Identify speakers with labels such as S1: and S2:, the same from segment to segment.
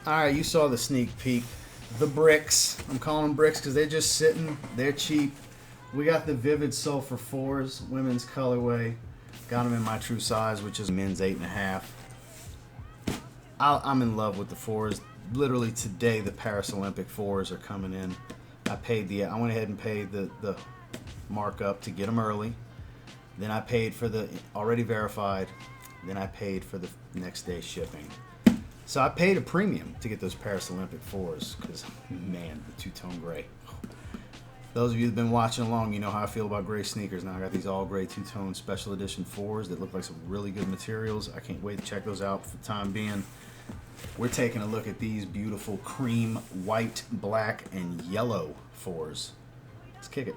S1: Alright, you saw the sneak peek. The bricks. I'm calling them bricks because they're just sitting. They're cheap. We got the Vivid Sulphur 4s, women's colorway. Got them in my true size, which is men's 8.5. I'm in love with the 4s. Literally today, the Paris Olympic 4s are coming in. I went ahead and paid the markup to get them early. Then I paid for the already verified. Then I paid for the next day shipping. So I paid a premium to get those Paris Olympic 4s because, man, the two-tone gray. Those of you that have been watching along, you know how I feel about gray sneakers. Now I got these all gray two-tone special edition 4s that look like some really good materials. I can't wait to check those out for the time being. We're taking a look at these beautiful cream, white, black, and yellow 4s. Let's kick it.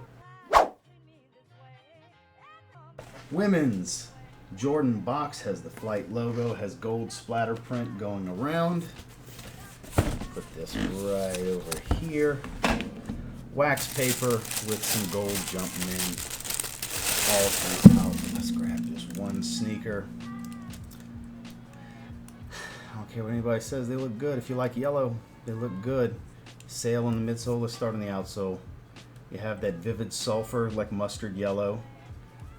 S1: Women's Jordan box has the Flight logo, has gold splatter print going around. Put this right over here. Wax paper with some gold jumping in. All things out. Let's grab just one sneaker. I don't care what anybody says, they look good. If you like yellow, they look good. Sail on the midsole, let's start on the outsole. You have that Vivid Sulphur, like mustard yellow.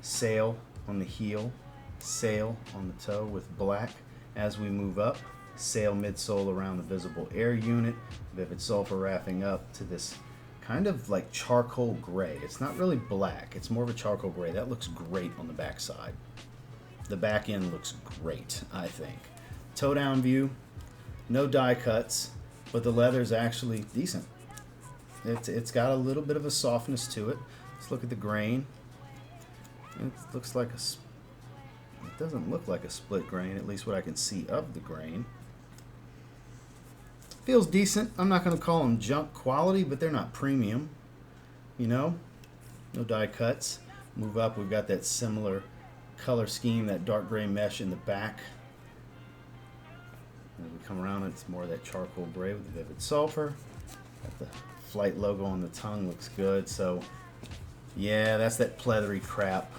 S1: Sail on the heel. Sail on the toe with black. As we move up, sail midsole around the visible air unit. Vivid Sulphur wrapping up to this kind of like charcoal gray. It's not really black, it's more of a charcoal gray. That looks great on the back side. The back end looks great, I think. Toe down view, no die cuts, but the leather's actually decent. It's got a little bit of a softness to it. Let's look at the grain. It looks like it doesn't look like a split grain, at least what I can see of the grain. Feels decent. I'm not going to call them junk quality, but they're not premium. You know, no die cuts. Move up, we've got that similar color scheme, that dark gray mesh in the back. As we come around, it's more of that charcoal gray with the Vivid Sulphur. Got the Flight logo on the tongue, looks good. So, yeah, that's that pleathery crap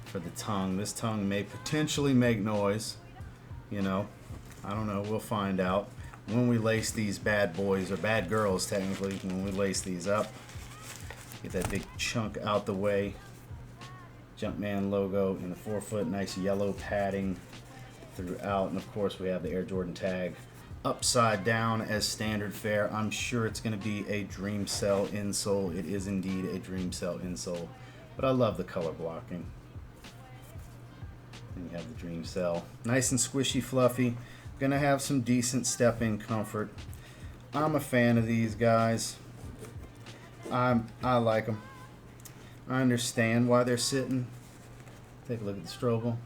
S1: for the tongue. This tongue may potentially make noise. You know, I don't know. We'll find out when we lace these bad boys, or bad girls technically, when we lace these up. Get that big chunk out the way. Jumpman logo in the forefoot, nice yellow padding throughout, and of course we have the Air Jordan tag upside down as standard fare. I'm sure it's going to be a Dream Cell insole. It is indeed a Dream Cell insole, but I love the color blocking. And you have the Dream Cell, nice and squishy, fluffy. Gonna have some decent step-in comfort. I'm a fan of these guys. I like them. I understand why they're sitting. Take a look at the Strobel.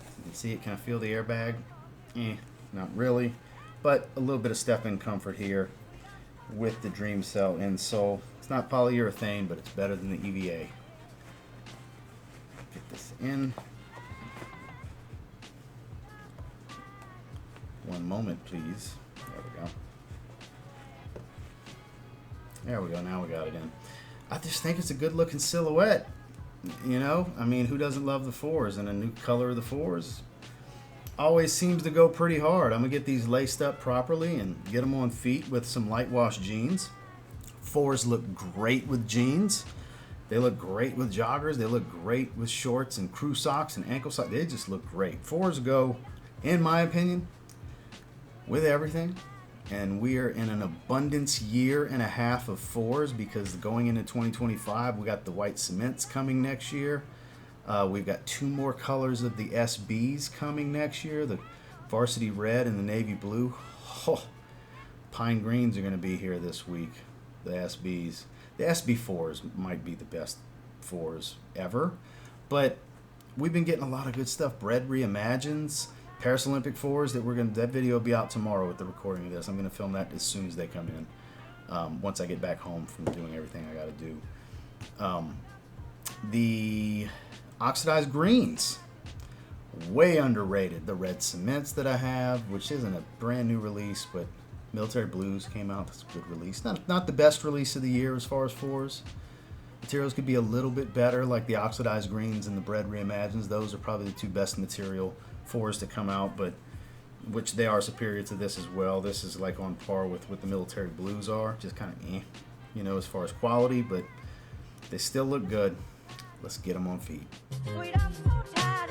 S1: You can see it. Can I feel the airbag? Not really. But a little bit of step-in comfort here with the Dream Cell insole. It's not polyurethane, but it's better than the EVA. Get this in. One moment, please. There we go. There we go. Now we got it in. I just think it's a good-looking silhouette. You know, I mean, who doesn't love the 4s? And a new color of the 4s always seems to go pretty hard. I'm gonna get these laced up properly and get them on feet with some light wash jeans. 4s look great with jeans. They look great with joggers. They look great with shorts and crew socks and ankle socks. They just look great. 4s go, in my opinion, with everything. And we are in an abundance year and a half of 4s because going into 2025, we got the white cements coming next year. We've got 2 more colors of the SBs coming next year, the varsity red and the navy blue. Oh, pine greens are going to be here this week, the SBs. The SB 4s might be the best 4s ever, but we've been getting a lot of good stuff. Bread Reimagines, Paris Olympic 4s that video will be out tomorrow with the recording of this. I'm going to film that as soon as they come in. Once I get back home from doing everything I got to do. The oxidized greens, way underrated. The red cements that I have, which isn't a brand new release, but Military Blues came out. That's a good release. Not the best release of the year as far as 4s. Materials could be a little bit better, like the oxidized greens and the Bread Reimagines. Those are probably the 2 best material 4s to come out, but which they are superior to this as well. This is like on par with what the military blues are, just kind of you know, as far as quality, but they still look good. Let's get them on feet.
S2: Sweet, I'm so tired.